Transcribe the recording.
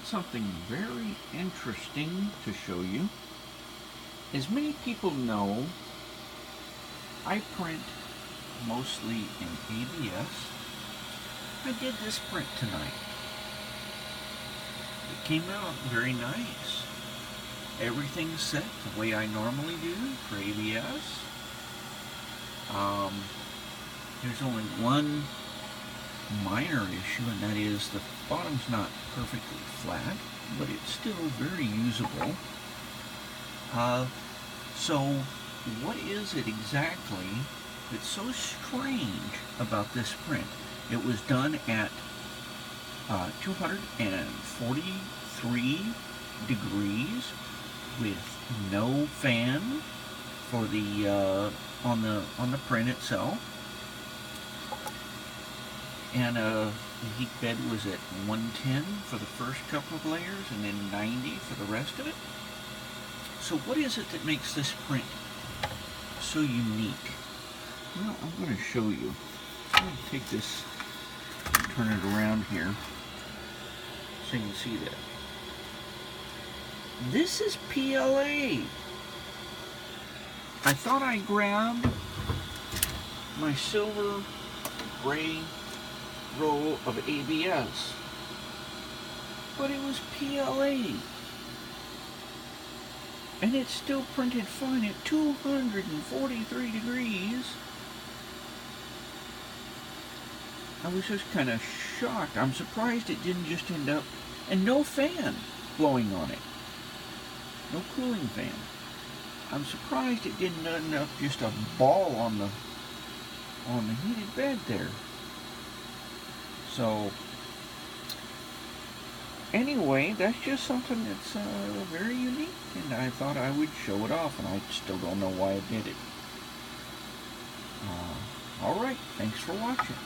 something very interesting to show you. As many people know, I print mostly in ABS. I did this print tonight. It came out very nice. Everything's set the way I normally do for ABS. There's only one minor issue, and that is the bottom's not perfectly flat, but it's still very usable. So what is it exactly that's so strange about this print? It was done at 243 degrees with no fan for the on the print itself, and the heat bed was at 110 for the first couple of layers and then 90 for the rest of it. So what is it that makes this print so unique? Well, I'm going to show you. I'm going to take this and turn it around here so you can see that. This is PLA. I thought I grabbed my silver gray roll of ABS, but it was PLA. And it's still printed fine at 243 degrees. I was just kind of shocked. I'm surprised it didn't just end up, and no fan blowing on it. No cooling fan. I'm surprised it didn't end up just a ball on the heated bed there. So anyway, that's just something that's very unique, and I thought I would show it off, and I still don't know why I did it. Alright, thanks for watching.